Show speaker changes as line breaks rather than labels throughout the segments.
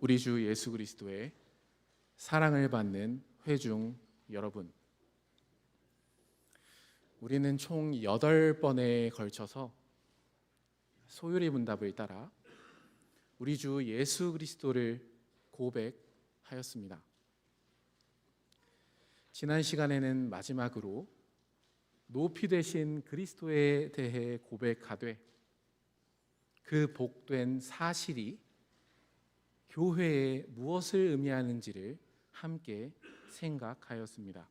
우리 주 예수 그리스도의 사랑을 받는 회중 여러분, 우리는 총 8번에 걸쳐서 소율의 문답을 따라 우리 주 예수 그리스도를 고백하였습니다. 지난 시간에는 마지막으로 높이 되신 그리스도에 대해 고백하되 그 복된 사실이 교회에 무엇을 의미하는지를 함께 생각하였습니다.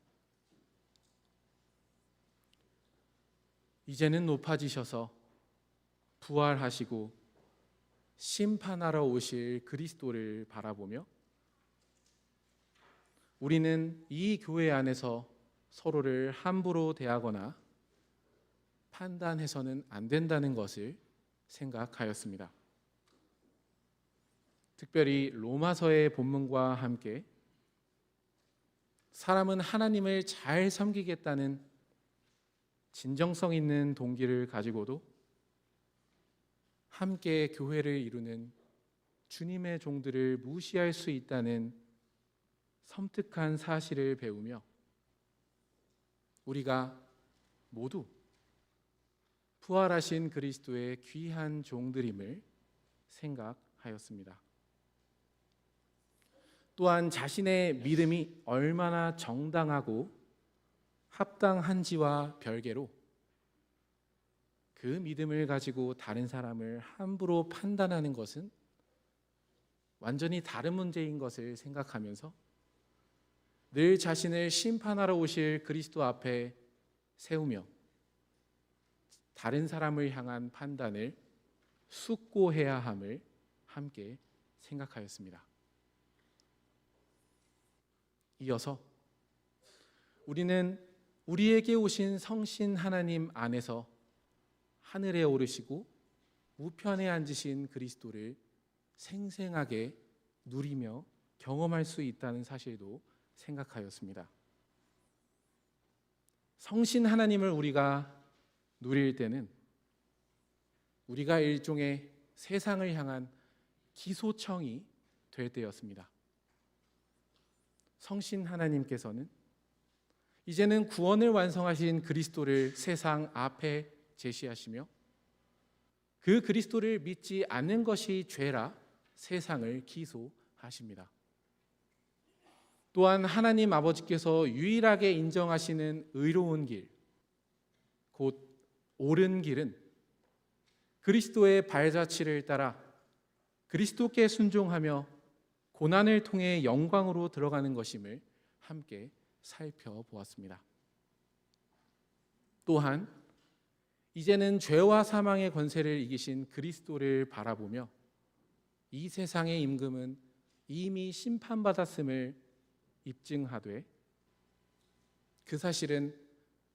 이제는 높아지셔서 부활하시고 심판하러 오실 그리스도를 바라보며 우리는 이 교회 안에서 서로를 함부로 대하거나 판단해서는 안 된다는 것을 생각하였습니다. 특별히 로마서의 본문과 함께 사람은 하나님을 잘 섬기겠다는 진정성 있는 동기를 가지고도 함께 교회를 이루는 주님의 종들을 무시할 수 있다는 섬뜩한 사실을 배우며 우리가 모두 부활하신 그리스도의 귀한 종들임을 생각하였습니다. 또한 자신의 믿음이 얼마나 정당하고 합당한지와 별개로 그 믿음을 가지고 다른 사람을 함부로 판단하는 것은 완전히 다른 문제인 것을 생각하면서 늘 자신을 심판하러 오실 그리스도 앞에 세우며 다른 사람을 향한 판단을 숙고해야 함을 함께 생각하였습니다. 이어서 우리는 우리에게 오신 성신 하나님 안에서 하늘에 오르시고 우편에 앉으신 그리스도를 생생하게 누리며 경험할 수 있다는 사실도 생각하였습니다. 성신 하나님을 우리가 누릴 때는 우리가 일종의 세상을 향한 기소청이 될 때였습니다. 성신 하나님께서는 이제는 구원을 완성하신 그리스도를 세상 앞에 제시하시며 그 그리스도를 믿지 않는 것이 죄라 세상을 기소하십니다. 또한 하나님 아버지께서 유일하게 인정하시는 의로운 길, 곧 옳은 길은 그리스도의 발자취를 따라 그리스도께 순종하며 고난을 통해 영광으로 들어가는 것임을 함께 살펴보았습니다. 또한 이제는 죄와 사망의 권세를 이기신 그리스도를 바라보며 이 세상의 임금은 이미 심판받았음을 입증하되 그 사실은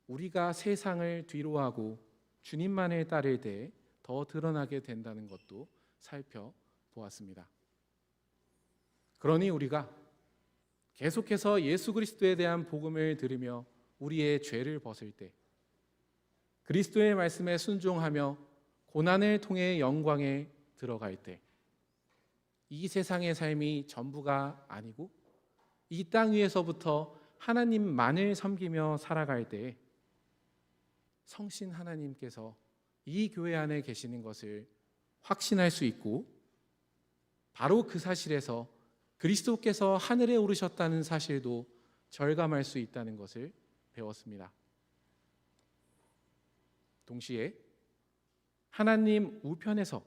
우리가 세상을 뒤로하고 주님만을 따를 때 더 드러나게 된다는 것도 살펴보았습니다. 그러니 우리가 계속해서 예수 그리스도에 대한 복음을 들으며 우리의 죄를 벗을 때 그리스도의 말씀에 순종하며 고난을 통해 영광에 들어갈 때 이 세상의 삶이 전부가 아니고 이 땅 위에서부터 하나님만을 섬기며 살아갈 때 성신 하나님께서 이 교회 안에 계시는 것을 확신할 수 있고 바로 그 사실에서 그리스도께서 하늘에 오르셨다는 사실도 절감할 수 있다는 것을 배웠습니다. 동시에 하나님 우편에서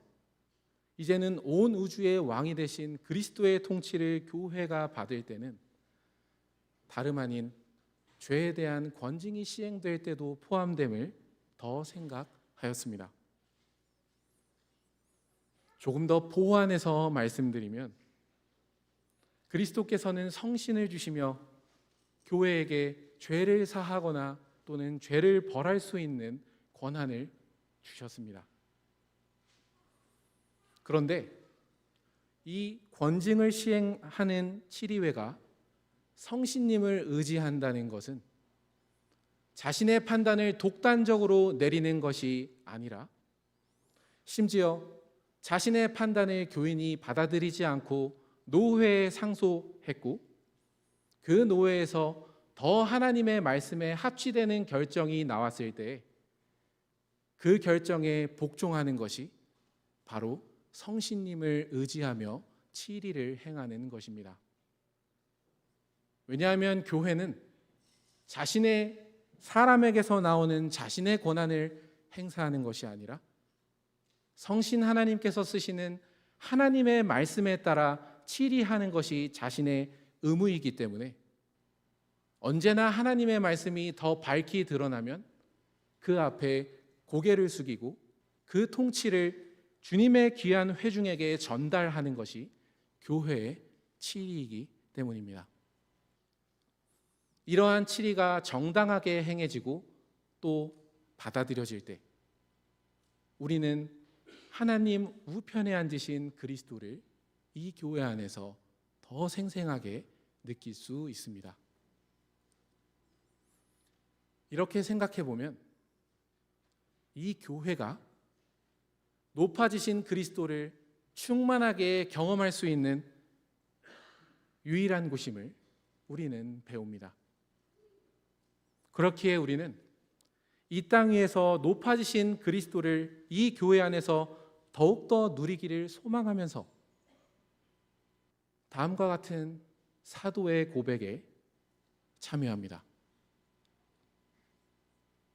이제는 온 우주의 왕이 되신 그리스도의 통치를 교회가 받을 때는 다름 아닌 죄에 대한 권징이 시행될 때도 포함됨을 더 생각하였습니다. 조금 더 보완해서 말씀드리면 그리스도께서는 성신을 주시며 교회에게 죄를 사하거나 또는 죄를 벌할 수 있는 권한을 주셨습니다. 그런데 이 권징을 시행하는 치리회가 성신님을 의지한다는 것은 자신의 판단을 독단적으로 내리는 것이 아니라 심지어 자신의 판단을 교인이 받아들이지 않고 노회에 상소했고 그 노회에서 더 하나님의 말씀에 합치되는 결정이 나왔을 때 그 결정에 복종하는 것이 바로 성신님을 의지하며 치리를 행하는 것입니다. 왜냐하면 교회는 자신의 사람에게서 나오는 자신의 권한을 행사하는 것이 아니라 성신 하나님께서 쓰시는 하나님의 말씀에 따라 치리하는 것이 자신의 의무이기 때문에 언제나 하나님의 말씀이 더 밝히 드러나면 그 앞에 고개를 숙이고 그 통치를 주님의 귀한 회중에게 전달하는 것이 교회의 치리이기 때문입니다. 이러한 치리가 정당하게 행해지고 또 받아들여질 때 우리는 하나님 우편에 앉으신 그리스도를 이 교회 안에서 더 생생하게 느낄 수 있습니다. 이렇게 생각해 보면 이 교회가 높아지신 그리스도를 충만하게 경험할 수 있는 유일한 곳임을 우리는 배웁니다. 그렇기에 우리는 이 땅 위에서 높아지신 그리스도를 이 교회 안에서 더욱더 누리기를 소망하면서 다음과 같은 사도의 고백에 참여합니다.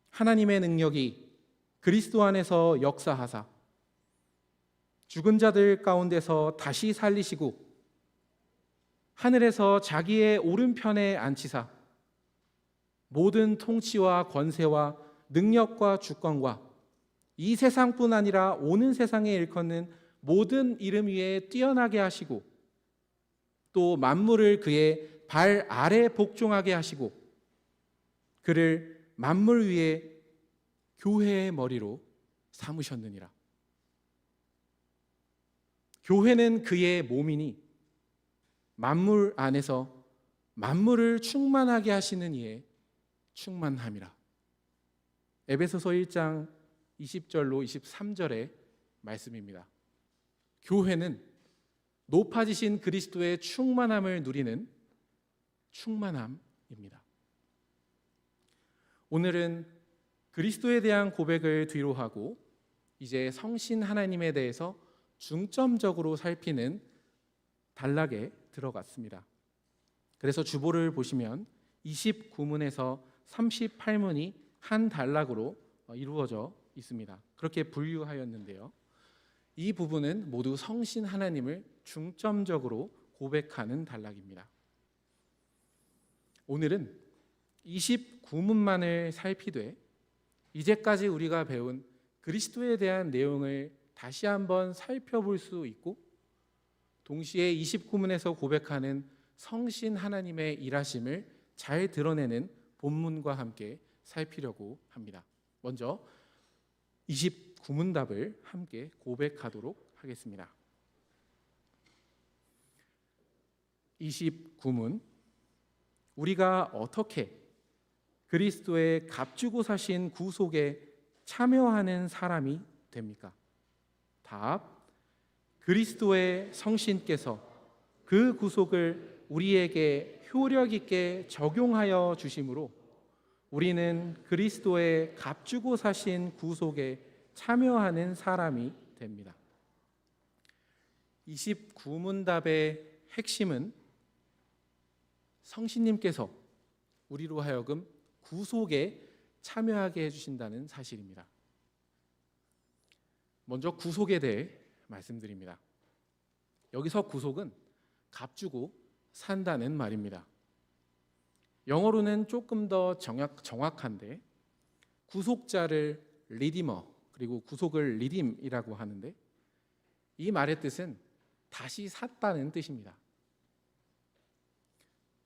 하나님의 능력이 그리스도 안에서 역사하사 죽은 자들 가운데서 다시 살리시고 하늘에서 자기의 오른편에 앉히사 모든 통치와 권세와 능력과 주권과 이 세상뿐 아니라 오는 세상에 일컫는 모든 이름 위에 뛰어나게 하시고 또 만물을 그의 발 아래 복종하게 하시고 그를 만물 위에 교회의 머리로 삼으셨느니라. 교회는 그의 몸이니 만물 안에서 만물을 충만하게 하시는 이의 충만함이라. 에베소서 1장 20절로 23절의 말씀입니다. 교회는 높아지신 그리스도의 충만함을 누리는 충만함입니다. 오늘은 그리스도에 대한 고백을 뒤로 하고 이제 성신 하나님에 대해서 중점적으로 살피는 단락에 들어갔습니다. 그래서 주보를 보시면 29문에서 38문이 한 단락으로 이루어져 있습니다. 그렇게 분류하였는데요. 이 부분은 모두 성신 하나님을 중점적으로 고백하는 단락입니다. 오늘은 29문만을 살피되 이제까지 우리가 배운 그리스도에 대한 내용을 다시 한번 살펴볼 수 있고 동시에 29문에서 고백하는 성신 하나님의 일하심을 잘 드러내는 본문과 함께 살피려고 합니다. 먼저 29문답을 함께 고백하도록 하겠습니다. 29문 우리가 어떻게 그리스도의 값주고 사신 구속에 참여하는 사람이 됩니까? 답. 그리스도의 성신께서 그 구속을 우리에게 효력 있게 적용하여 주심으로 우리는 그리스도의 값주고 사신 구속에 참여하는 사람이 됩니다. 29문답의 핵심은 성신님께서 우리로 하여금 구속에 참여하게 해주신다는 사실입니다. 먼저 구속에 대해 말씀드립니다. 여기서 구속은 값주고 산다는 말입니다. 영어로는 조금 더 정확한데 구속자를 리디머 그리고 구속을 리딤이라고 하는데 이 말의 뜻은 다시 샀다는 뜻입니다.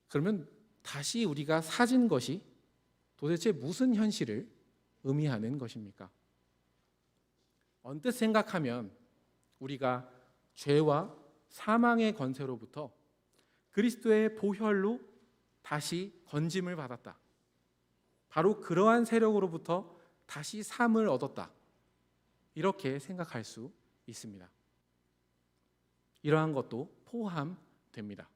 그러면 다시 우리가 사진 것이 도대체 무슨 현실을 의미하는 것입니까? 언뜻 생각하면 우리가 죄와 사망의 권세로부터 그리스도의 보혈로 다시 건짐을 받았다. 바로 그러한 세력으로부터 다시 삶을 얻었다. 이렇게 생각할 수 있습니다. 이러한 것도 포함 됩니다.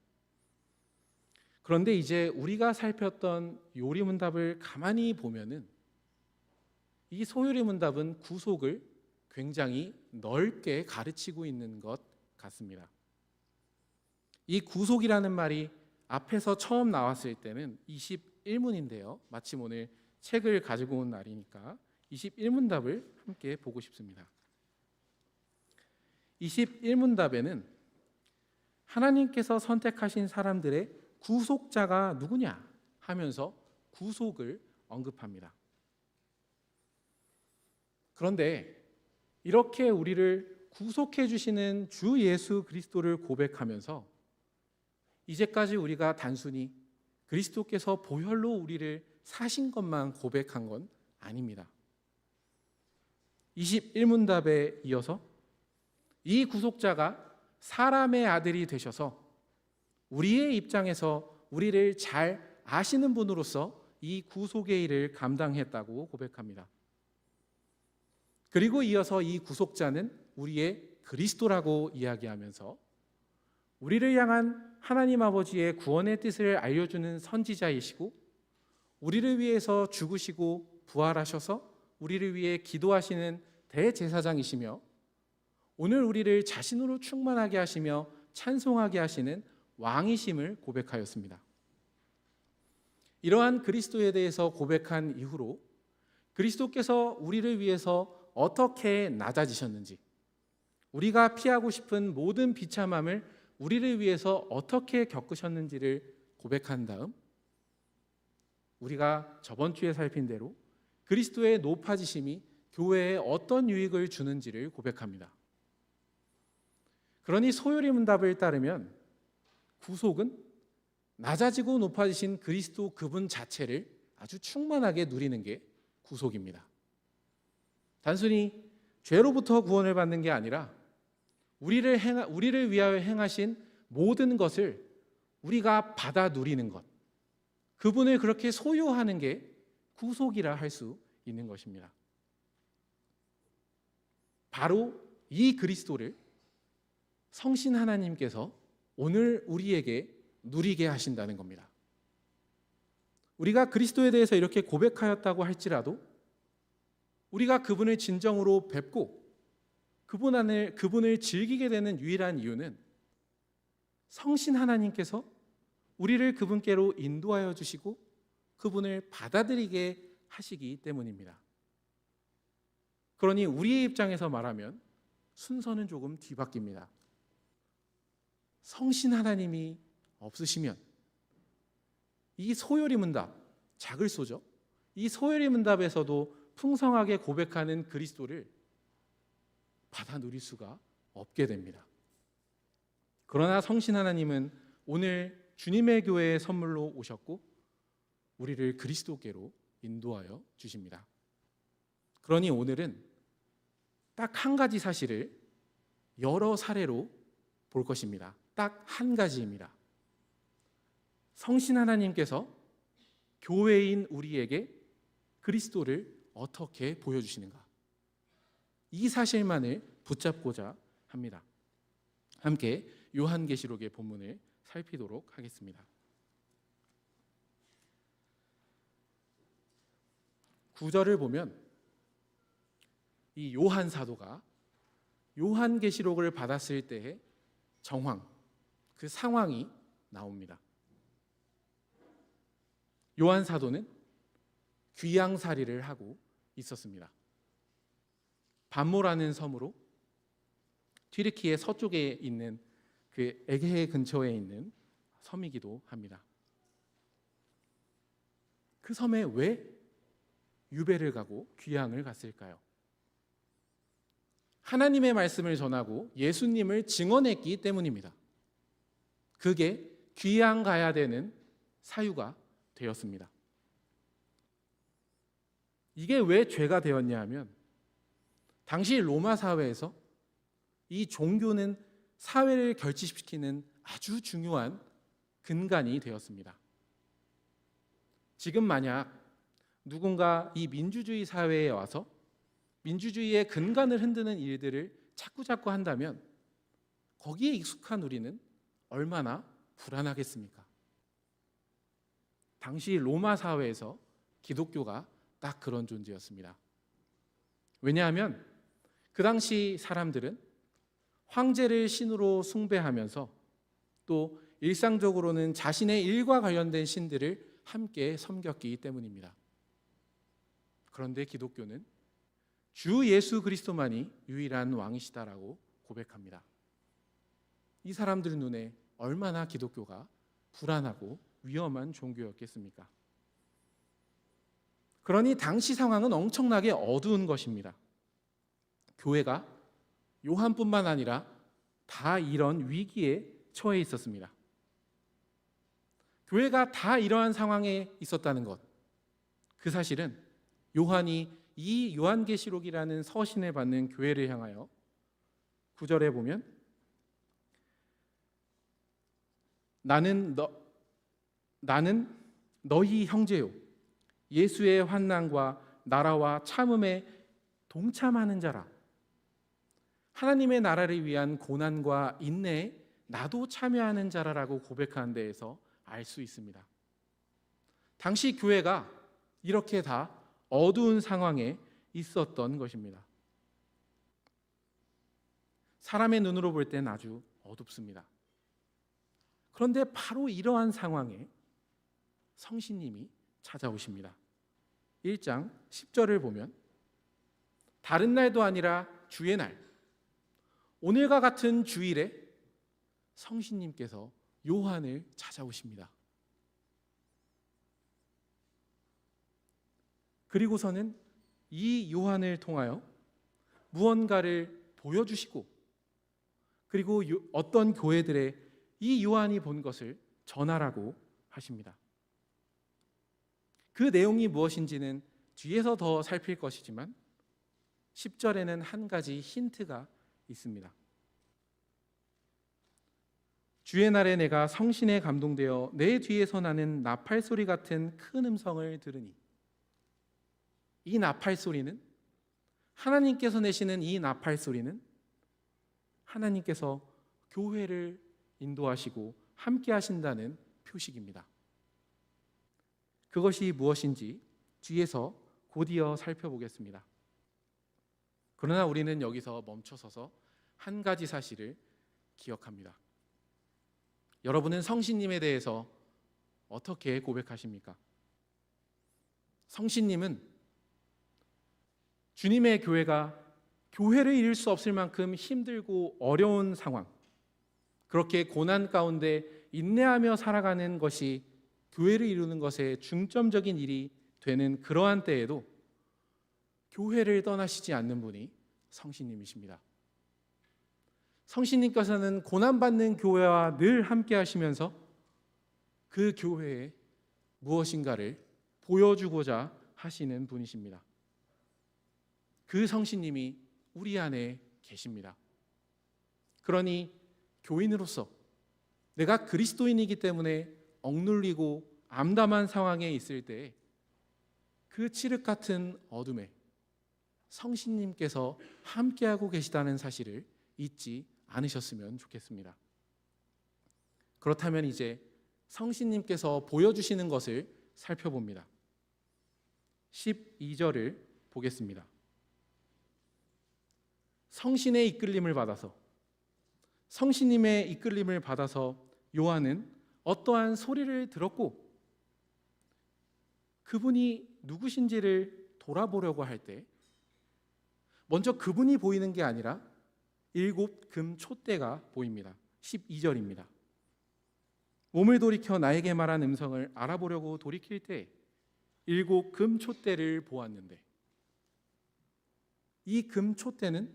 그런데 이제 우리가 살폈던 요리문답을 가만히 보면은 이 소요리문답은 구속을 굉장히 넓게 가르치고 있는 것 같습니다. 이 구속이라는 말이 앞에서 처음 나왔을 때는 21문인데요. 마침 오늘 책을 가지고 온 날이니까 21문답을 함께 보고 싶습니다. 21문답에는 하나님께서 선택하신 사람들의 구속자가 누구냐 하면서 구속을 언급합니다. 그런데 이렇게 우리를 구속해 주시는 주 예수 그리스도를 고백하면서 이제까지 우리가 단순히 그리스도께서 보혈로 우리를 사신 것만 고백한 건 아닙니다. 21문답에 이어서 이 구속자가 사람의 아들이 되셔서 우리의 입장에서 우리를 잘 아시는 분으로서 이 구속의 일을 감당했다고 고백합니다. 그리고 이어서 이 구속자는 우리의 그리스도라고 이야기하면서 우리를 향한 하나님 아버지의 구원의 뜻을 알려주는 선지자이시고 우리를 위해서 죽으시고 부활하셔서 우리를 위해 기도하시는 대제사장이시며 오늘 우리를 자신으로 충만하게 하시며 찬송하게 하시는 왕이심을 고백하였습니다. 이러한 그리스도에 대해서 고백한 이후로 그리스도께서 우리를 위해서 어떻게 낮아지셨는지, 우리가 피하고 싶은 모든 비참함을 우리를 위해서 어떻게 겪으셨는지를 고백한 다음 우리가 저번 주에 살핀 대로 그리스도의 높아지심이 교회에 어떤 유익을 주는지를 고백합니다. 그러니 소요리문답을 따르면 구속은 낮아지고 높아지신 그리스도 그분 자체를 아주 충만하게 누리는 게 구속입니다. 단순히 죄로부터 구원을 받는 게 아니라 우리를 위하여 행하신 모든 것을 우리가 받아 누리는 것, 그분을 그렇게 소유하는 게 구속이라 할 수 있는 것입니다. 바로 이 그리스도를 성신 하나님께서 오늘 우리에게 누리게 하신다는 겁니다. 우리가 그리스도에 대해서 이렇게 고백하였다고 할지라도 우리가 그분을 진정으로 뵙고 그분을 즐기게 되는 유일한 이유는 성신 하나님께서 우리를 그분께로 인도하여 주시고 그분을 받아들이게 하시기 때문입니다. 그러니 우리의 입장에서 말하면 순서는 조금 뒤바뀝니다. 성신 하나님이 없으시면 이 소요리문답, 작을 소죠. 이 소요리문답에서도 풍성하게 고백하는 그리스도를 받아 누릴 수가 없게 됩니다. 그러나 성신 하나님은 오늘 주님의 교회의 선물로 오셨고 우리를 그리스도께로 인도하여 주십니다. 그러니 오늘은 딱 한 가지 사실을 여러 사례로 볼 것입니다. 딱 한 가지입니다. 성신 하나님께서 교회인 우리에게 그리스도를 어떻게 보여주시는가, 이 사실만을 붙잡고자 합니다. 함께 요한계시록의 본문을 살피도록 하겠습니다. 9절을 보면 이 요한 사도가 요한계시록을 받았을 때의 정황, 그 상황이 나옵니다. 요한 사도는 귀양살이를 하고 있었습니다. 반모라는 섬으로 튀르키예 서쪽에 있는 그 에게 근처에 있는 섬이기도 합니다. 그 섬에 왜 유배를 가고 귀양을 갔을까요? 하나님의 말씀을 전하고 예수님을 증언했기 때문입니다. 그게 귀양 가야 되는 사유가 되었습니다. 이게 왜 죄가 되었냐 하면 당시 로마 사회에서 이 종교는 사회를 결집시키는 아주 중요한 근간이 되었습니다. 지금 만약 누군가 이 민주주의 사회에 와서 민주주의의 근간을 흔드는 일들을 자꾸자꾸 한다면 거기에 익숙한 우리는 얼마나 불안하겠습니까? 당시 로마 사회에서 기독교가 딱 그런 존재였습니다. 왜냐하면 그 당시 사람들은 황제를 신으로 숭배하면서 또 일상적으로는 자신의 일과 관련된 신들을 함께 섬겼기 때문입니다. 그런데 기독교는 주 예수 그리스도만이 유일한 왕이시다라고 고백합니다. 이 사람들 눈에 얼마나 기독교가 불안하고 위험한 종교였겠습니까? 그러니 당시 상황은 엄청나게 어두운 것입니다. 교회가 요한뿐만 아니라 다 이런 위기에 처해 있었습니다. 교회가 다 이러한 상황에 있었다는 것, 그 사실은 요한이 이 요한계시록이라는 서신을 받는 교회를 향하여 9절에 보면 나는 너희 형제요 예수의 환난과 나라와 참음에 동참하는 자라. 하나님의 나라를 위한 고난과 인내에 나도 참여하는 자라라고 고백하는 데에서 알 수 있습니다. 당시 교회가 이렇게 다 어두운 상황에 있었던 것입니다. 사람의 눈으로 볼 때는 아주 어둡습니다. 그런데 바로 이러한 상황에 성신님이 찾아오십니다. 1장 10절을 보면 다른 날도 아니라 주의 날, 오늘과 같은 주일에 성신님께서 요한을 찾아오십니다. 그리고서는 이 요한을 통하여 무언가를 보여주시고 그리고 어떤 교회들에 이 요한이 본 것을 전하라고 하십니다. 그 내용이 무엇인지는 뒤에서 더 살필 것이지만 10절에는 한 가지 힌트가 있습니다. 주의 날에 내가 성신에 감동되어 내 뒤에서 나는 나팔 소리 같은 큰 음성을 들으니, 이 나팔 소리는, 하나님께서 내시는 이 나팔 소리는 하나님께서 교회를 인도하시고 함께 하신다는 표식입니다. 그것이 무엇인지 뒤에서 곧이어 살펴보겠습니다. 그러나 우리는 여기서 멈춰서서 한 가지 사실을 기억합니다. 여러분은 성신님에 대해서 어떻게 고백하십니까? 성신님은 주님의 교회가 교회를 이룰 수 없을 만큼 힘들고 어려운 상황, 그렇게 고난 가운데 인내하며 살아가는 것이 교회를 이루는 것에 중점적인 일이 되는 그러한 때에도 교회를 떠나시지 않는 분이 성신님이십니다. 성신님께서는 고난받는 교회와 늘 함께 하시면서 그 교회에 무엇인가를 보여주고자 하시는 분이십니다. 그 성신님이 우리 안에 계십니다. 그러니 교인으로서 내가 그리스도인이기 때문에 억눌리고 암담한 상황에 있을 때 그 칠흑 같은 어둠에 성신님께서 함께하고 계시다는 사실을 잊지 않으셨으면 좋겠습니다. 그렇다면 이제 성신님께서 보여주시는 것을 살펴봅니다. 12절을 보겠습니다. 성신의 이끌림을 받아서, 성신님의 이끌림을 받아서 요한은 어떠한 소리를 들었고 그분이 누구신지를 돌아보려고 할 때 먼저 그분이 보이는 게 아니라 7 금 촛대가 보입니다. 12절입니다. 몸을 돌이켜 나에게 말한 음성을 알아보려고 돌이킬 때 7 금 촛대를 보았는데, 이 금 촛대는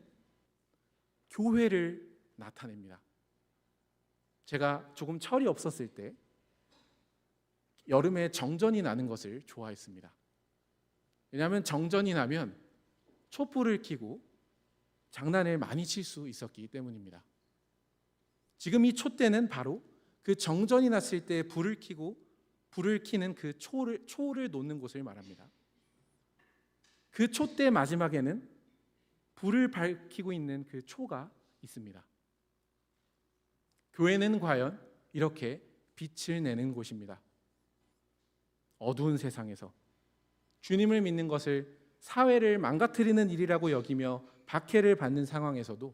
교회를 나타냅니다. 제가 조금 철이 없었을 때 여름에 정전이 나는 것을 좋아했습니다. 왜냐하면 정전이 나면 촛불을 켜고 장난을 많이 칠 수 있었기 때문입니다. 지금 이 촛대는 바로 그 정전이 났을 때 불을 켜는 그 초를 놓는 곳을 말합니다. 그 촛대 마지막에는 불을 밝히고 있는 그 초가 있습니다. 교회는 과연 이렇게 빛을 내는 곳입니다. 어두운 세상에서 주님을 믿는 것을 사회를 망가뜨리는 일이라고 여기며 박해를 받는 상황에서도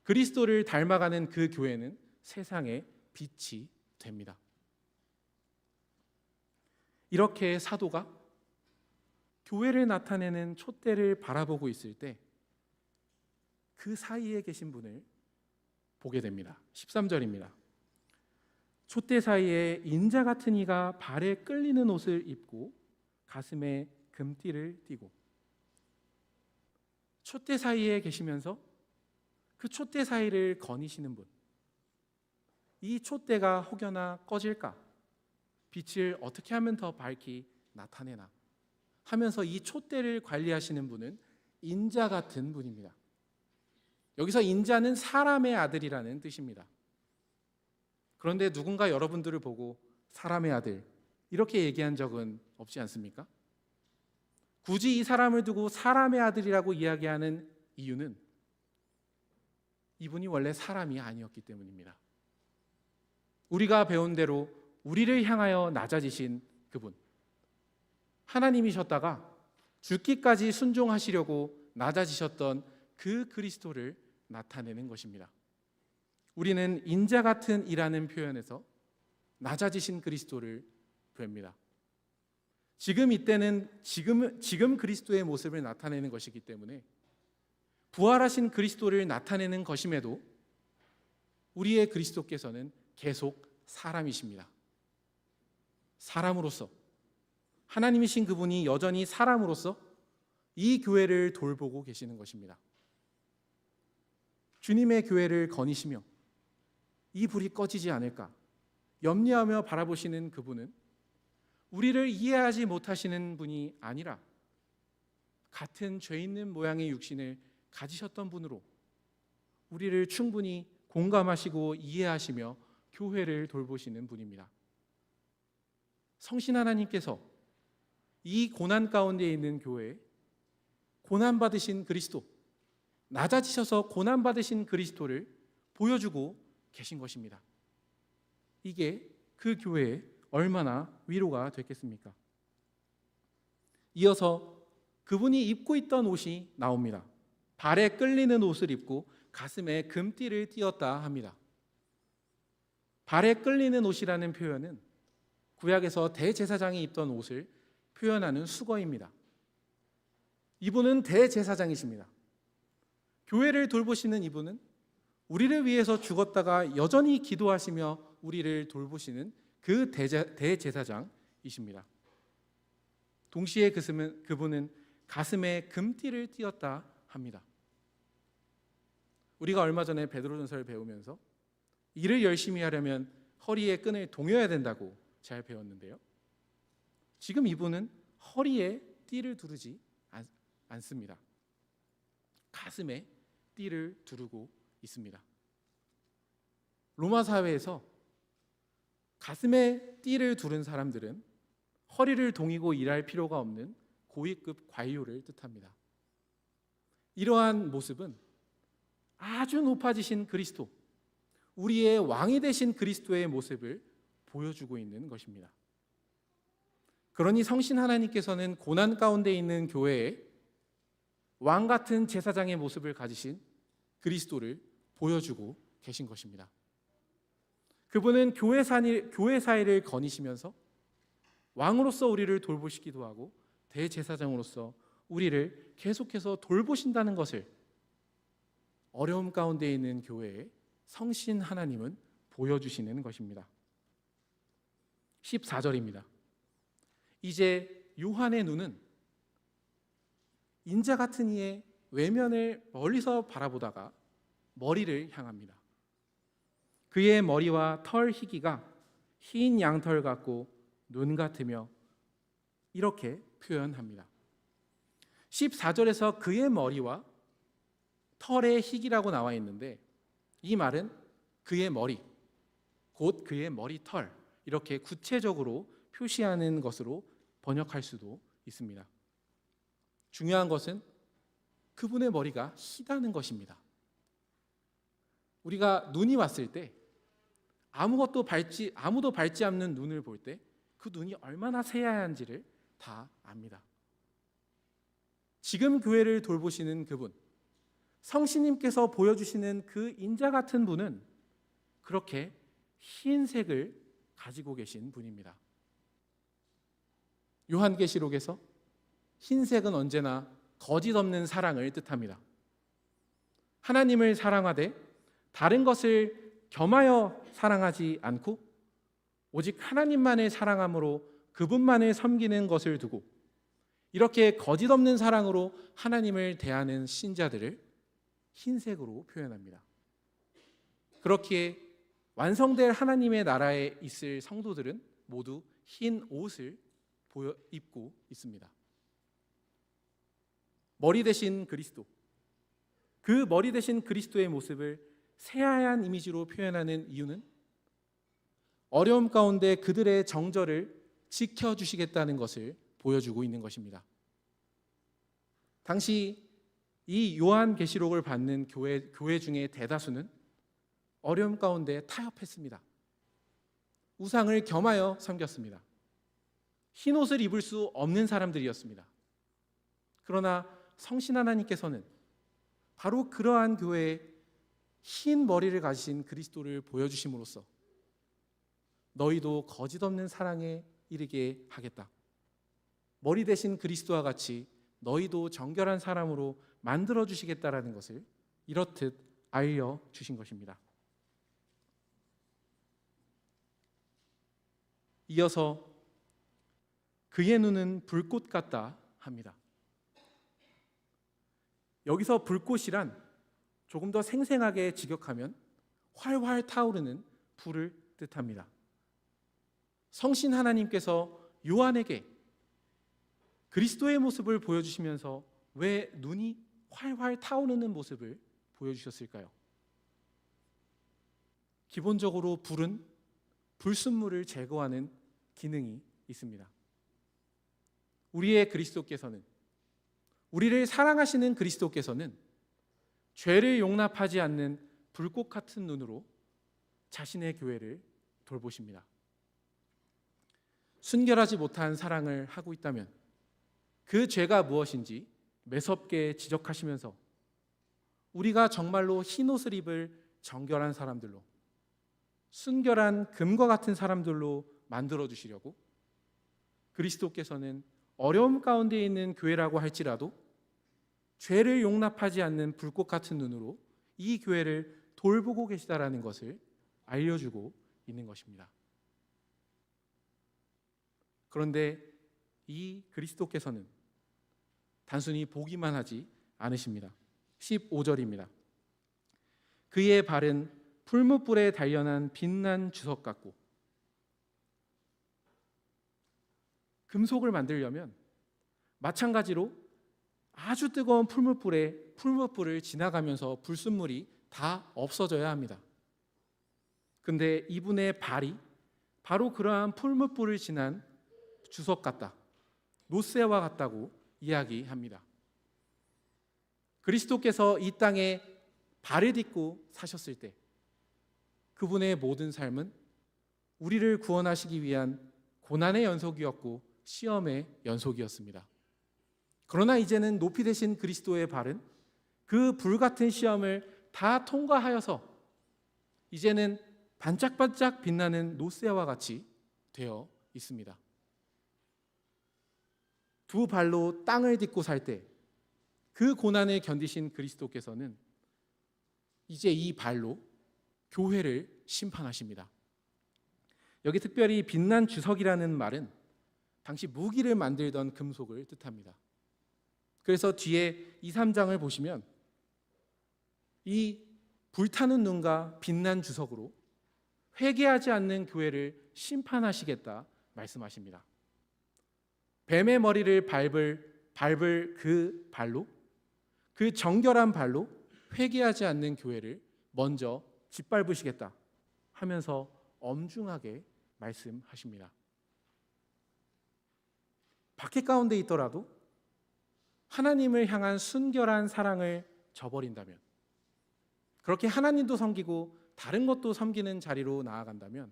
그리스도를 닮아가는 그 교회는 세상의 빛이 됩니다. 이렇게 사도가 교회를 나타내는 촛대를 바라보고 있을 때 그 사이에 계신 분을 보게 됩니다. 13절입니다. 촛대 사이에 인자 같은 이가 발에 끌리는 옷을 입고 가슴에 금띠를 띠고, 촛대 사이에 계시면서 그 촛대 사이를 거니시는 분, 이 촛대가 혹여나 꺼질까, 빛을 어떻게 하면 더 밝히 나타내나 하면서 이 촛대를 관리하시는 분은 인자 같은 분입니다. 여기서 인자는 사람의 아들이라는 뜻입니다. 그런데 누군가 여러분들을 보고 사람의 아들 이렇게 얘기한 적은 없지 않습니까? 굳이 이 사람을 두고 사람의 아들이라고 이야기하는 이유는 이분이 원래 사람이 아니었기 때문입니다. 우리가 배운 대로 우리를 향하여 낮아지신 그분, 하나님이셨다가 죽기까지 순종하시려고 낮아지셨던 그 그리스도를 나타내는 것입니다. 우리는 인자 같은 이라는 표현에서 낮아지신 그리스도를 봅니다. 지금 이때는 지금 그리스도의 모습을 나타내는 것이기 때문에 부활하신 그리스도를 나타내는 것임에도 우리의 그리스도께서는 계속 사람이십니다. 사람으로서, 하나님이신 그분이 여전히 사람으로서 이 교회를 돌보고 계시는 것입니다. 주님의 교회를 거니시며 이 불이 꺼지지 않을까 염려하며 바라보시는 그분은 우리를 이해하지 못하시는 분이 아니라 같은 죄 있는 모양의 육신을 가지셨던 분으로 우리를 충분히 공감하시고 이해하시며 교회를 돌보시는 분입니다. 성신 하나님께서 이 고난 가운데 있는 교회에 고난받으신 그리스도, 낮아지셔서 고난받으신 그리스도를 보여주고 계신 것입니다. 이게 그 교회에 얼마나 위로가 됐겠습니까? 이어서 그분이 입고 있던 옷이 나옵니다. 발에 끌리는 옷을 입고 가슴에 금띠를 띠었다 합니다. 발에 끌리는 옷이라는 표현은 구약에서 대제사장이 입던 옷을 표현하는 수거입니다. 이분은 대제사장이십니다. 교회를 돌보시는 이분은 우리를 위해서 죽었다가 여전히 기도하시며 우리를 돌보시는 그 대제사장이십니다. 동시에 그분은 가슴에 금띠를 띠었다 합니다. 우리가 얼마 전에 베드로전서를 배우면서 일을 열심히 하려면 허리에 끈을 동여야 된다고 잘 배웠는데요. 지금 이분은 허리에 띠를 두르지 않습니다. 가슴에 띠를 두르고 있습니다. 로마 사회에서 가슴에 띠를 두른 사람들은 허리를 동이고 일할 필요가 없는 고위급 관료를 뜻합니다. 이러한 모습은 아주 높아지신 그리스도, 우리의 왕이 되신 그리스도의 모습을 보여주고 있는 것입니다. 그러니 성신 하나님께서는 고난 가운데 있는 교회에 왕 같은 제사장의 모습을 가지신 그리스도를 보여주고 계신 것입니다. 그분은 교회 사이를 거니시면서 왕으로서 우리를 돌보시기도 하고 대제사장으로서 우리를 계속해서 돌보신다는 것을 어려움 가운데 있는 교회에 성신 하나님은 보여주시는 것입니다. 14절입니다. 이제 요한의 눈은 인자 같은 이의 외면을 멀리서 바라보다가 머리를 향합니다. 그의 머리와 털 희기가 흰 양털 같고 눈 같으며 이렇게 표현합니다. 14절에서 그의 머리와 털의 희기라고 나와 있는데 이 말은 그의 머리, 곧 그의 머리털 이렇게 구체적으로 표시하는 것으로 번역할 수도 있습니다. 중요한 것은 그분의 머리가 희다는 것입니다. 우리가 눈이 왔을 때 아무도 밟지 않는 눈을 볼 때 그 눈이 얼마나 새하얀지를 다 압니다. 지금 교회를 돌보시는 그분, 성신님께서 보여주시는 그 인자 같은 분은 그렇게 흰색을 가지고 계신 분입니다. 요한계시록에서 흰색은 언제나 거짓 없는 사랑을 뜻합니다. 하나님을 사랑하되 다른 것을 겸하여 사랑하지 않고 오직 하나님만을 사랑함으로 그분만을 섬기는 것을 두고 이렇게 거짓 없는 사랑으로 하나님을 대하는 신자들을 흰색으로 표현합니다. 그렇기에 완성될 하나님의 나라에 있을 성도들은 모두 흰 옷을 입고 있습니다. 머리 대신 그리스도, 그 머리 대신 그리스도의 모습을 새하얀 이미지로 표현하는 이유는 어려움 가운데 그들의 정절을 지켜주시겠다는 것을 보여주고 있는 것입니다. 당시 이 요한계시록을 받는 교회 중에 대다수는 어려움 가운데 타협했습니다. 우상을 겸하여 섬겼습니다. 흰 옷을 입을 수 없는 사람들이었습니다. 그러나 성신 하나님께서는 바로 그러한 교회에 흰 머리를 가지신 그리스도를 보여주심으로써 너희도 거짓 없는 사랑에 이르게 하겠다. 머리 대신 그리스도와 같이 너희도 정결한 사람으로 만들어 주시겠다라는 것을 이렇듯 알려주신 것입니다. 이어서 그의 눈은 불꽃 같다 합니다. 여기서 불꽃이란 조금 더 생생하게 직역하면 활활 타오르는 불을 뜻합니다. 성신 하나님께서 요한에게 그리스도의 모습을 보여주시면서 왜 눈이 활활 타오르는 모습을 보여주셨을까요? 기본적으로 불은 불순물을 제거하는 기능이 있습니다. 우리의 그리스도께서는, 우리를 사랑하시는 그리스도께서는 죄를 용납하지 않는 불꽃 같은 눈으로 자신의 교회를 돌보십니다. 순결하지 못한 사랑을 하고 있다면 그 죄가 무엇인지 매섭게 지적하시면서 우리가 정말로 흰 옷을 입을 정결한 사람들로, 순결한 금과 같은 사람들로 만들어 주시려고 그리스도께서는 어려움 가운데 있는 교회라고 할지라도 죄를 용납하지 않는 불꽃 같은 눈으로 이 교회를 돌보고 계시다라는 것을 알려주고 있는 것입니다. 그런데 이 그리스도께서는 단순히 보기만 하지 않으십니다. 15절입니다. 그의 발은 풀무불에 단련한 빛난 주석 같고, 금속을 만들려면 마찬가지로 아주 뜨거운 풀무불을 지나가면서 불순물이 다 없어져야 합니다. 근데 이분의 발이 바로 그러한 풀무불을 지난 주석 같다, 노쇠와 같다고 이야기합니다. 그리스도께서 이 땅에 발을 딛고 사셨을 때 그분의 모든 삶은 우리를 구원하시기 위한 고난의 연속이었고 시험의 연속이었습니다. 그러나 이제는 높이 되신 그리스도의 발은 그 불같은 시험을 다 통과하여서 이제는 반짝반짝 빛나는 노쇠와 같이 되어 있습니다. 두 발로 땅을 딛고 살 때 그 고난을 견디신 그리스도께서는 이제 이 발로 교회를 심판하십니다. 여기 특별히 빛난 주석이라는 말은 당시 무기를 만들던 금속을 뜻합니다. 그래서 뒤에 2, 3장을 보시면 이 불타는 눈과 빛난 주석으로 회개하지 않는 교회를 심판하시겠다 말씀하십니다. 뱀의 머리를 밟을 그 발로, 그 정결한 발로 회개하지 않는 교회를 먼저 짓밟으시겠다 하면서 엄중하게 말씀하십니다. 박해 가운데 있더라도 하나님을 향한 순결한 사랑을 저버린다면, 그렇게 하나님도 섬기고 다른 것도 섬기는 자리로 나아간다면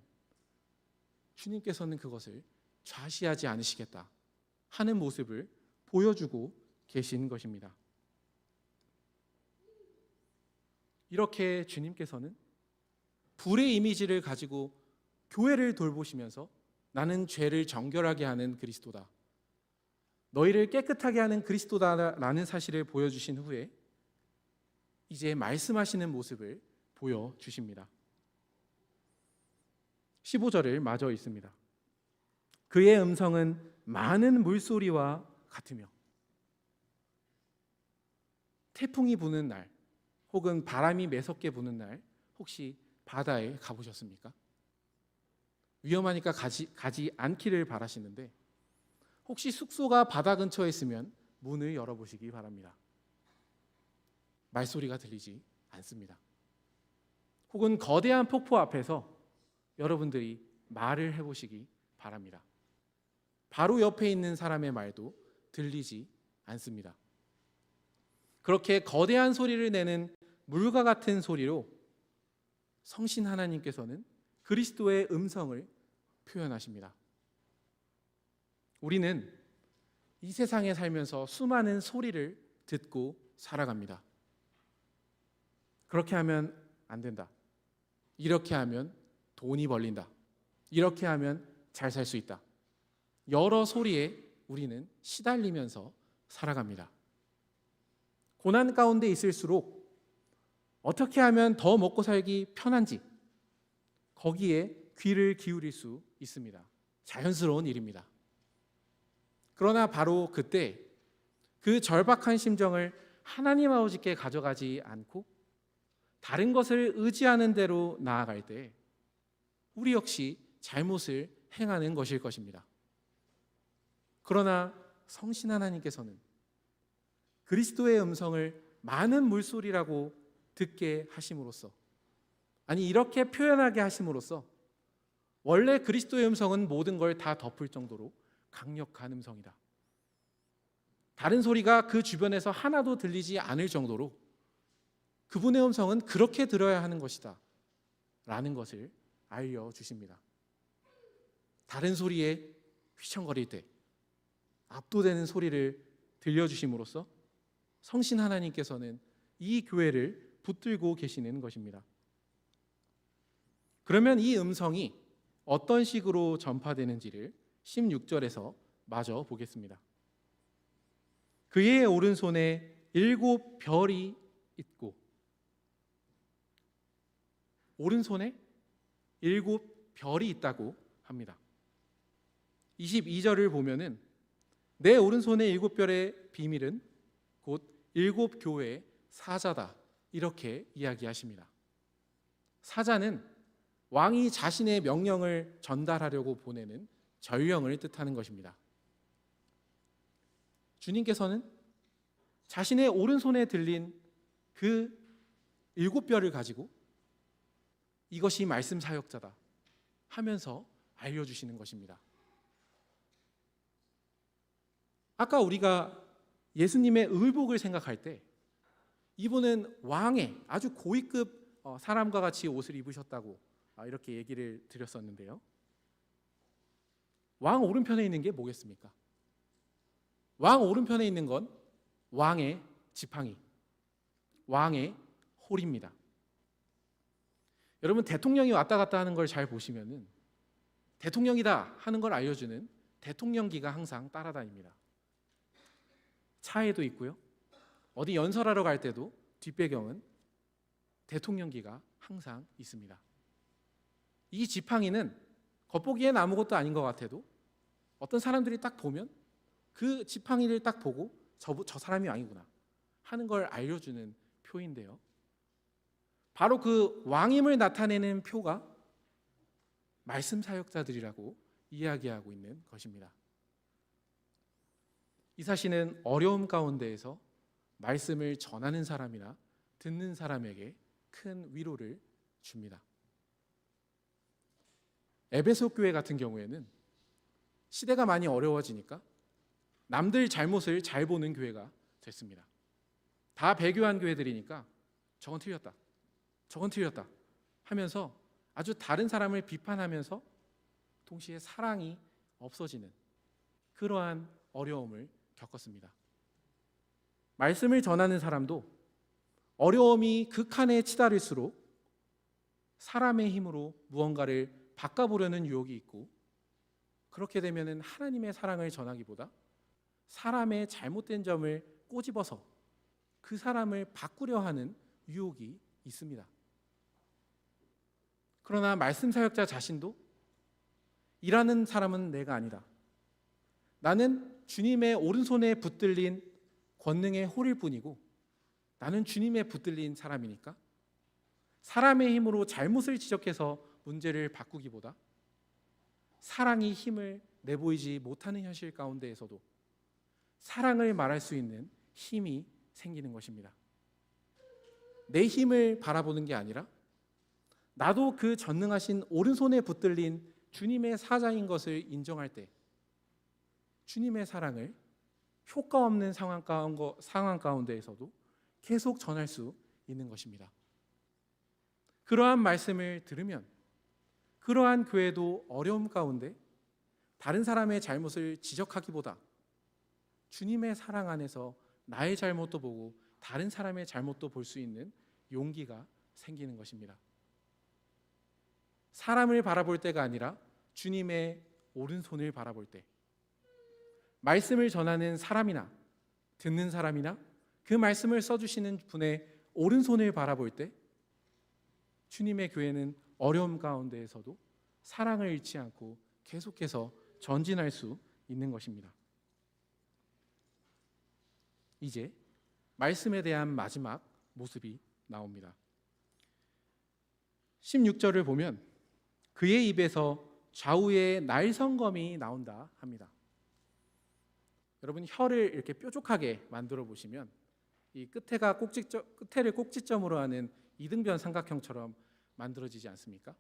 주님께서는 그것을 좌시하지 않으시겠다 하는 모습을 보여주고 계신 것입니다. 이렇게 주님께서는 불의 이미지를 가지고 교회를 돌보시면서 나는 죄를 정결하게 하는 그리스도다, 너희를 깨끗하게 하는 그리스도다라는 사실을 보여주신 후에 이제 말씀하시는 모습을 보여주십니다. 15절을 마저 읽습니다. 그의 음성은 많은 물소리와 같으며. 태풍이 부는 날 혹은 바람이 매섭게 부는 날 혹시 바다에 가보셨습니까? 위험하니까 가지 않기를 바라시는데 혹시 숙소가 바다 근처에 있으면 문을 열어보시기 바랍니다. 말소리가 들리지 않습니다. 혹은 거대한 폭포 앞에서 여러분들이 말을 해보시기 바랍니다. 바로 옆에 있는 사람의 말도 들리지 않습니다. 그렇게 거대한 소리를 내는 물과 같은 소리로 성신 하나님께서는 그리스도의 음성을 표현하십니다. 우리는 이 세상에 살면서 수많은 소리를 듣고 살아갑니다. 그렇게 하면 안 된다. 이렇게 하면 돈이 벌린다. 이렇게 하면 잘 살 수 있다. 여러 소리에 우리는 시달리면서 살아갑니다. 고난 가운데 있을수록 어떻게 하면 더 먹고 살기 편한지 거기에 귀를 기울일 수 있습니다. 자연스러운 일입니다. 그러나 바로 그때 그 절박한 심정을 하나님 아버지께 가져가지 않고 다른 것을 의지하는 대로 나아갈 때 우리 역시 잘못을 행하는 것일 것입니다. 그러나 성신 하나님께서는 그리스도의 음성을 많은 물소리라고 듣게 하심으로써, 아니 이렇게 표현하게 하심으로써 원래 그리스도의 음성은 모든 걸 다 덮을 정도로 강력한 음성이다. 다른 소리가 그 주변에서 하나도 들리지 않을 정도로 그분의 음성은 그렇게 들어야 하는 것이다 라는 것을 알려주십니다. 다른 소리에 휘청거릴 때 압도되는 소리를 들려주심으로써 성신 하나님께서는 이 교회를 붙들고 계시는 것입니다. 그러면 이 음성이 어떤 식으로 전파되는지를 16절에서 마저 보겠습니다. 그의 오른손에 7 별이 있고, 오른손에 7 별이 있다고 합니다. 22절을 보면은 내 오른손에 7 별의 비밀은 곧 7 교회의 사자다 이렇게 이야기하십니다. 사자는 왕이 자신의 명령을 전달하려고 보내는 전령을 뜻하는 것입니다. 주님께서는 자신의 오른손에 들린 그 7 별을 가지고 이것이 말씀 사역자다 하면서 알려주시는 것입니다. 아까 우리가 예수님의 의복을 생각할 때 이분은 왕의 아주 고위급 사람과 같이 옷을 입으셨다고 이렇게 얘기를 드렸었는데요. 왕 오른편에 있는 게 뭐겠습니까? 왕 오른편에 있는 건 왕의 지팡이, 왕의 홀입니다. 여러분 대통령이 왔다 갔다 하는 걸 잘 보시면은 대통령이다 하는 걸 알려주는 대통령기가 항상 따라다닙니다. 차에도 있고요. 어디 연설하러 갈 때도 뒷배경은 대통령기가 항상 있습니다. 이 지팡이는 겉보기엔 아무것도 아닌 것 같아도 어떤 사람들이 딱 보면 그 지팡이를 딱 보고 저 사람이 왕이구나 하는 걸 알려주는 표인데요. 바로 그 왕임을 나타내는 표가 말씀 사역자들이라고 이야기하고 있는 것입니다. 이사시는 어려움 가운데에서 말씀을 전하는 사람이나 듣는 사람에게 큰 위로를 줍니다. 에베소 교회 같은 경우에는 시대가 많이 어려워지니까 남들 잘못을 잘 보는 교회가 됐습니다. 다 배교한 교회들이니까 저건 틀렸다 하면서 아주 다른 사람을 비판하면서 동시에 사랑이 없어지는 그러한 어려움을 겪었습니다. 말씀을 전하는 사람도 어려움이 극한에 치달을수록 사람의 힘으로 무언가를 바꿔보려는 유혹이 있고, 그렇게 되면 하나님의 사랑을 전하기보다 사람의 잘못된 점을 꼬집어서 그 사람을 바꾸려 하는 유혹이 있습니다. 그러나 말씀 사역자 자신도 일하는 사람은 내가 아니다. 나는 주님의 오른손에 붙들린 권능의 홀일 뿐이고 나는 주님의 붙들린 사람이니까 사람의 힘으로 잘못을 지적해서 문제를 바꾸기보다 사랑이 힘을 내보이지 못하는 현실 가운데에서도 사랑을 말할 수 있는 힘이 생기는 것입니다. 내 힘을 바라보는 게 아니라 나도 그 전능하신 오른손에 붙들린 주님의 사자인 것을 인정할 때 주님의 사랑을 효과 없는 상황 가운데에서도 계속 전할 수 있는 것입니다. 그러한 말씀을 들으면 그러한 교회도 어려움 가운데 다른 사람의 잘못을 지적하기보다 주님의 사랑 안에서 나의 잘못도 보고 다른 사람의 잘못도 볼 수 있는 용기가 생기는 것입니다. 사람을 바라볼 때가 아니라 주님의 오른손을 바라볼 때, 말씀을 전하는 사람이나 듣는 사람이나 그 말씀을 써주시는 분의 오른손을 바라볼 때 주님의 교회는 어려움 가운데에서도 사랑을 잃지 않고 계속해서 전진할 수 있는 것입니다. 이제 말씀에 대한 마지막 모습이 나옵니다. 16절을 보면 그의 입에서 좌우에 날성검이 나온다 합니다. 여러분, 혀를 이렇게 뾰족하게 만들어 보시면 이 끝에를 꼭지점으로 하는 이등변 삼각형처럼 만들어지지 않습니까?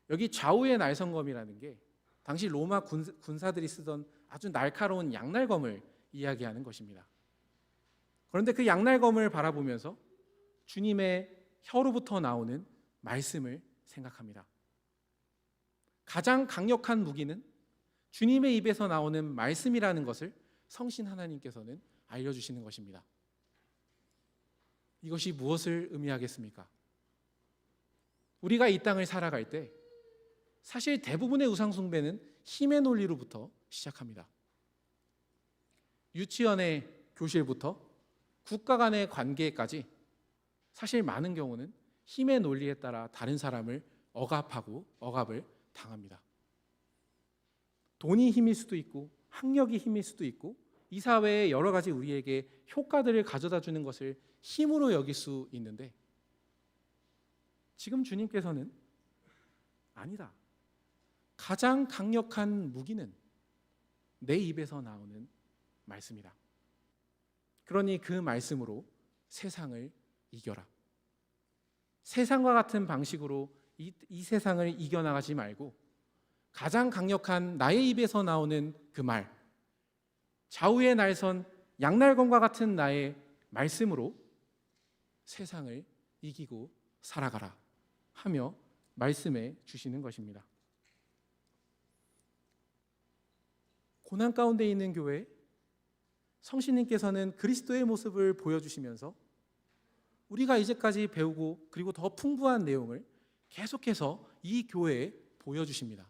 여기 좌우의 날성검이라는 게 당시 로마 군사들이 쓰던 아주 날카로운 양날검을 이야기하는 것입니다. 그런데 그 양날검을 바라보면서 주님의 혀로부터 나오는 말씀을 생각합니다. 가장 강력한 무기는 주님의 입에서 나오는 말씀이라는 것을 성신 하나님께서는 알려주시는 것입니다. 이것이 무엇을 의미하겠습니까? 우리가 이 땅을 살아갈 때 사실 대부분의 우상숭배는 힘의 논리로부터 시작합니다. 유치원의 교실부터 국가 간의 관계까지 사실 많은 경우는 힘의 논리에 따라 다른 사람을 억압을 당합니다. 돈이 힘일 수도 있고 학력이 힘일 수도 있고 이 사회에 여러 가지 우리에게 효과들을 가져다 주는 것을 힘으로 여길 수 있는데, 지금 주님께서는 아니다. 가장 강력한 무기는 내 입에서 나오는 말씀이다. 그러니 그 말씀으로 세상을 이겨라. 세상과 같은 방식으로 이 세상을 이겨나가지 말고 가장 강력한 나의 입에서 나오는 그 말, 좌우에 날선 양날검과 같은 나의 말씀으로 세상을 이기고 살아가라 하며 말씀해 주시는 것입니다. 고난 가운데 있는 교회, 성신님께서는 그리스도의 모습을 보여주시면서 우리가 이제까지 배우고 그리고 더 풍부한 내용을 계속해서 이 교회에 보여주십니다.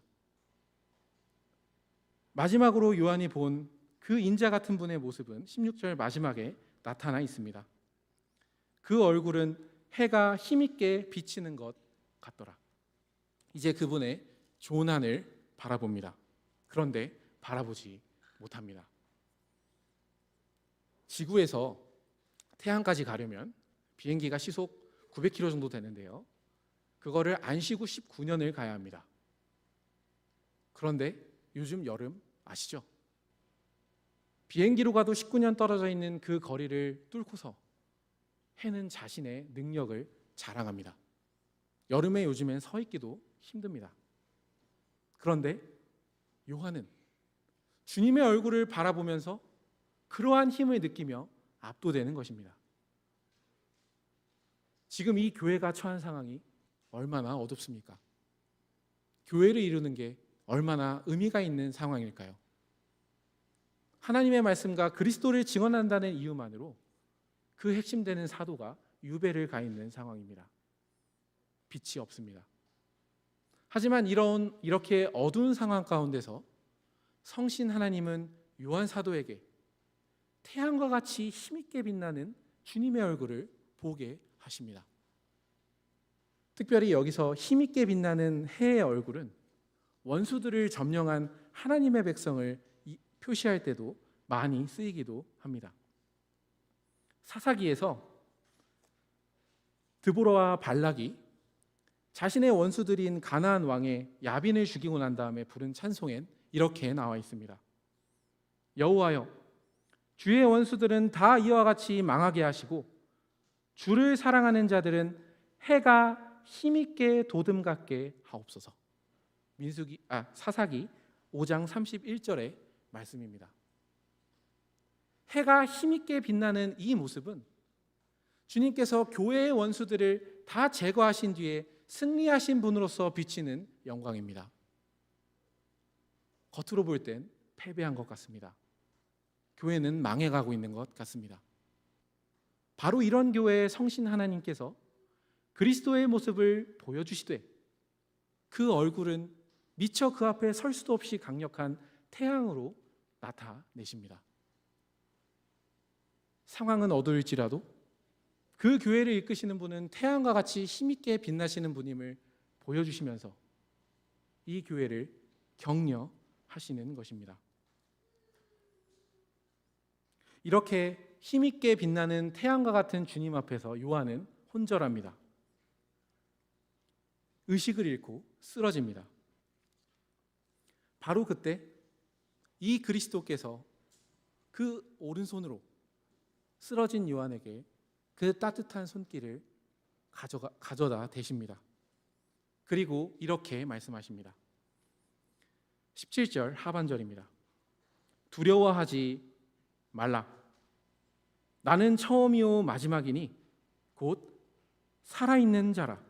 마지막으로 요한이 본 그 인자 같은 분의 모습은 16절 마지막에 나타나 있습니다. 그 얼굴은 해가 힘있게 비치는 것 같더라. 이제 그분의 좋은 하늘 바라봅니다. 그런데 바라보지 못합니다. 지구에서 태양까지 가려면 비행기가 시속 900km 정도 되는데요. 그거를 안 쉬고 19년을 가야 합니다. 그런데 요즘 여름 아시죠? 비행기로 가도 19년 떨어져 있는 그 거리를 뚫고서 해는 자신의 능력을 자랑합니다. 여름에 요즘엔 서 있기도 힘듭니다. 그런데 요한은 주님의 얼굴을 바라보면서 그러한 힘을 느끼며 압도되는 것입니다. 지금 이 교회가 처한 상황이 얼마나 어둡습니까? 교회를 이루는 게 얼마나 의미가 있는 상황일까요? 하나님의 말씀과 그리스도를 증언한다는 이유만으로 그 핵심되는 사도가 유배를 가 있는 상황입니다. 빛이 없습니다. 하지만 이렇게 어두운 상황 가운데서 성신 하나님은 요한 사도에게 태양과 같이 힘있게 빛나는 주님의 얼굴을 보게 하십니다. 특별히 여기서 힘있게 빛나는 해의 얼굴은 원수들을 점령한 하나님의 백성을 표시할 때도 많이 쓰이기도 합니다. 사사기에서 드보라와 발락이 자신의 원수들인 가나안 왕의 야빈을 죽이고 난 다음에 부른 찬송엔 이렇게 나와 있습니다. 여호와여, 주의 원수들은 다 이와 같이 망하게 하시고 주를 사랑하는 자들은 해가 힘있게 도듬 같게 하옵소서. 사사기 5장 31절의 말씀입니다. 해가 힘있게 빛나는 이 모습은 주님께서 교회의 원수들을 다 제거하신 뒤에 승리하신 분으로서 비치는 영광입니다. 겉으로 볼 땐 패배한 것 같습니다. 교회는 망해가고 있는 것 같습니다. 바로 이런 교회의 성신 하나님께서 그리스도의 모습을 보여주시되 그 얼굴은 미처 그 앞에 설 수도 없이 강력한 태양으로 나타내십니다. 상황은 어두울지라도 그 교회를 이끄시는 분은 태양과 같이 힘있게 빛나시는 분임을 보여주시면서 이 교회를 격려하시는 것입니다. 이렇게 힘있게 빛나는 태양과 같은 주님 앞에서 요한은 혼절합니다. 의식을 잃고 쓰러집니다. 바로 그때 이 그리스도께서 그 오른손으로 쓰러진 요한에게 그 따뜻한 손길을 가져다 대십니다. 그리고 이렇게 말씀하십니다. 17절 하반절입니다. 두려워하지 말라. 나는 처음이요 마지막이니 곧 살아있는 자라.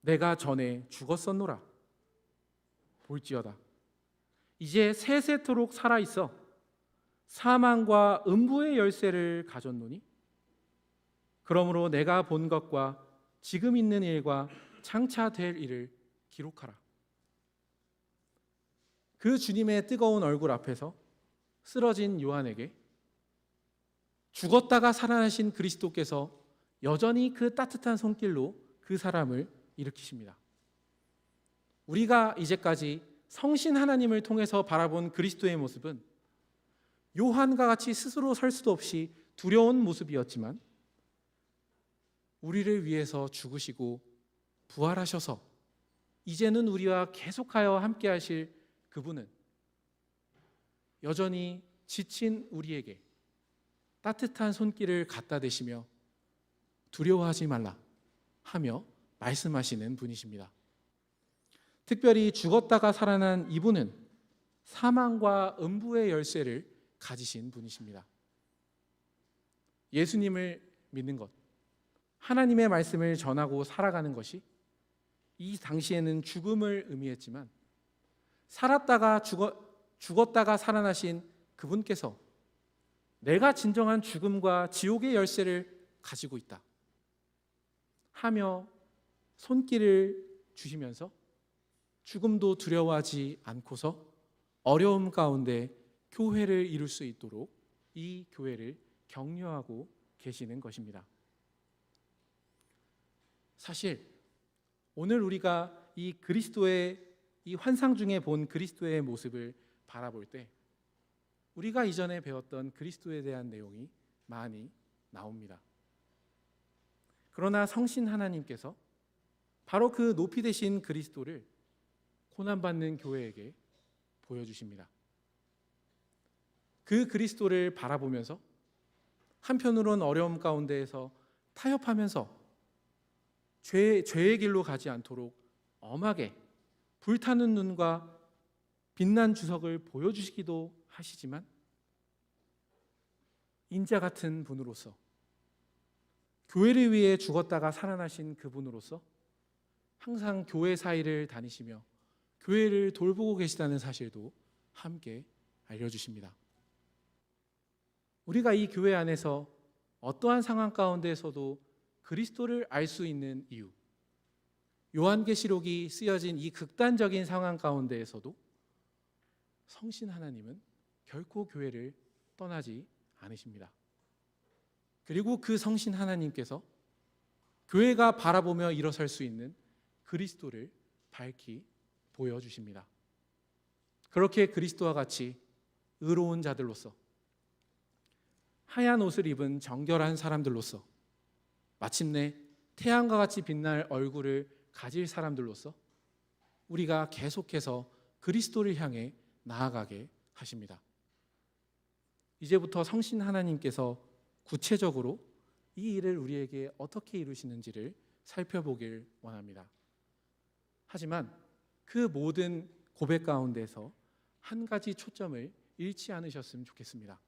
내가 전에 죽었었노라. 볼지어다. 이제 세세토록 살아있어 사망과 음부의 열쇠를 가졌노니 그러므로 내가 본 것과 지금 있는 일과 장차 될 일을 기록하라. 그 주님의 뜨거운 얼굴 앞에서 쓰러진 요한에게 죽었다가 살아나신 그리스도께서 여전히 그 따뜻한 손길로 그 사람을 일으키십니다. 우리가 이제까지 성신 하나님을 통해서 바라본 그리스도의 모습은 요한과 같이 스스로 설 수도 없이 두려운 모습이었지만 우리를 위해서 죽으시고 부활하셔서 이제는 우리와 계속하여 함께 하실 그분은 여전히 지친 우리에게 따뜻한 손길을 갖다 대시며 두려워하지 말라 하며 말씀하시는 분이십니다. 특별히 죽었다가 살아난 이분은 사망과 음부의 열쇠를 가지신 분이십니다. 예수님을 믿는 것, 하나님의 말씀을 전하고 살아가는 것이 이 당시에는 죽음을 의미했지만 죽었다가 살아나신 그분께서 내가 진정한 죽음과 지옥의 열쇠를 가지고 있다 하며 손길을 주시면서 죽음도 두려워하지 않고서 어려움 가운데 교회를 이룰 수 있도록 이 교회를 격려하고 계시는 것입니다. 사실 오늘 우리가 이 그리스도의 이 환상 중에 본 그리스도의 모습을 바라볼 때 우리가 이전에 배웠던 그리스도에 대한 내용이 많이 나옵니다. 그러나 성신 하나님께서 바로 그 높이 되신 그리스도를 고난받는 교회에게 보여주십니다. 그 그리스도를 바라보면서 한편으론 어려움 가운데에서 타협하면서 죄의 길로 가지 않도록 엄하게 불타는 눈과 빛난 주석을 보여주시기도 하시지만 인자 같은 분으로서 교회를 위해 죽었다가 살아나신 그분으로서 항상 교회 사이를 다니시며 교회를 돌보고 계시다는 사실도 함께 알려주십니다. 우리가 이 교회 안에서 어떠한 상황 가운데에서도 그리스도를 알 수 있는 이유, 요한계시록이 쓰여진 이 극단적인 상황 가운데에서도 성신 하나님은 결코 교회를 떠나지 않으십니다. 그리고 그 성신 하나님께서 교회가 바라보며 일어설 수 있는 그리스도를 밝히 보여주십니다. 그렇게 그리스도와 같이 의로운 자들로서, 하얀 옷을 입은 정결한 사람들로서, 마침내 태양과 같이 빛날 얼굴을 가질 사람들로서 우리가 계속해서 그리스도를 향해 나아가게 하십니다. 이제부터 성신 하나님께서 구체적으로 이 일을 우리에게 어떻게 이루시는지를 살펴보길 원합니다. 하지만 그 모든 고백 가운데서 한 가지 초점을 잃지 않으셨으면 좋겠습니다.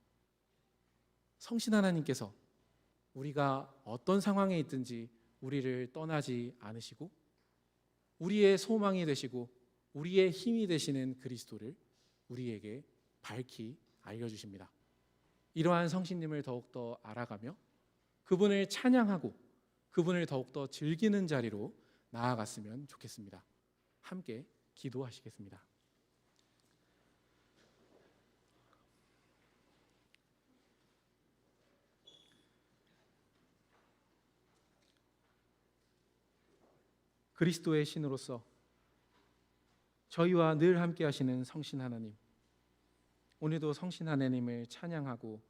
성신 하나님께서 우리가 어떤 상황에 있든지 우리를 떠나지 않으시고 우리의 소망이 되시고 우리의 힘이 되시는 그리스도를 우리에게 밝히 알려주십니다. 이러한 성신님을 더욱더 알아가며 그분을 찬양하고 그분을 더욱더 즐기는 자리로 나아갔으면 좋겠습니다. 함께 기도하시겠습니다. 그리스도의 신으로서 저희와 늘 함께 하시는 성신 하나님, 오늘도 성신 하나님을 찬양하고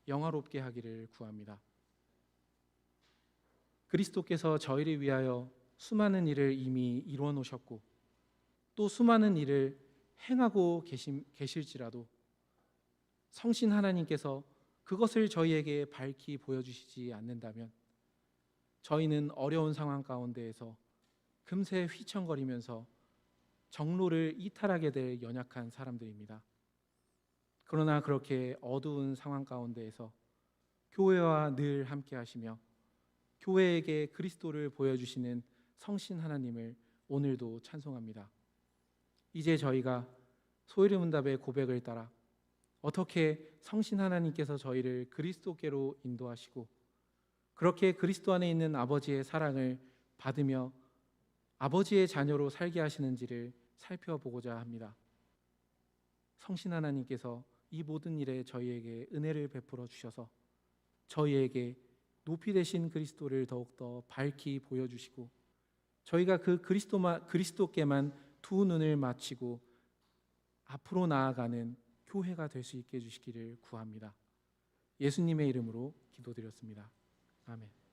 영화롭게 하기를 구합니다. 그리스도께서 저희를 위하여 수많은 일을 이미 이루어 놓으셨고 또 수많은 일을 행하고 계실지라도 성신 하나님께서 그것을 저희에게 밝히 보여주시지 않는다면 저희는 어려운 상황 가운데에서 금세 휘청거리면서 정로를 이탈하게 될 연약한 사람들입니다. 그러나 그렇게 어두운 상황 가운데에서 교회와 늘 함께 하시며 교회에게 그리스도를 보여주시는 성신 하나님을 오늘도 찬송합니다. 이제 저희가 소이르문답의 고백을 따라 어떻게 성신 하나님께서 저희를 그리스도께로 인도하시고 그렇게 그리스도 안에 있는 아버지의 사랑을 받으며 아버지의 자녀로 살게 하시는지를 살펴보고자 합니다. 성신 하나님께서 이 모든 일에 저희에게 은혜를 베풀어 주셔서 저희에게 높이 되신 그리스도를 더욱더 밝히 보여주시고 저희가 그 그리스도께만 두 눈을 맞추고 앞으로 나아가는 교회가 될 수 있게 해주시기를 구합니다. 예수님의 이름으로 기도드렸습니다. 아멘.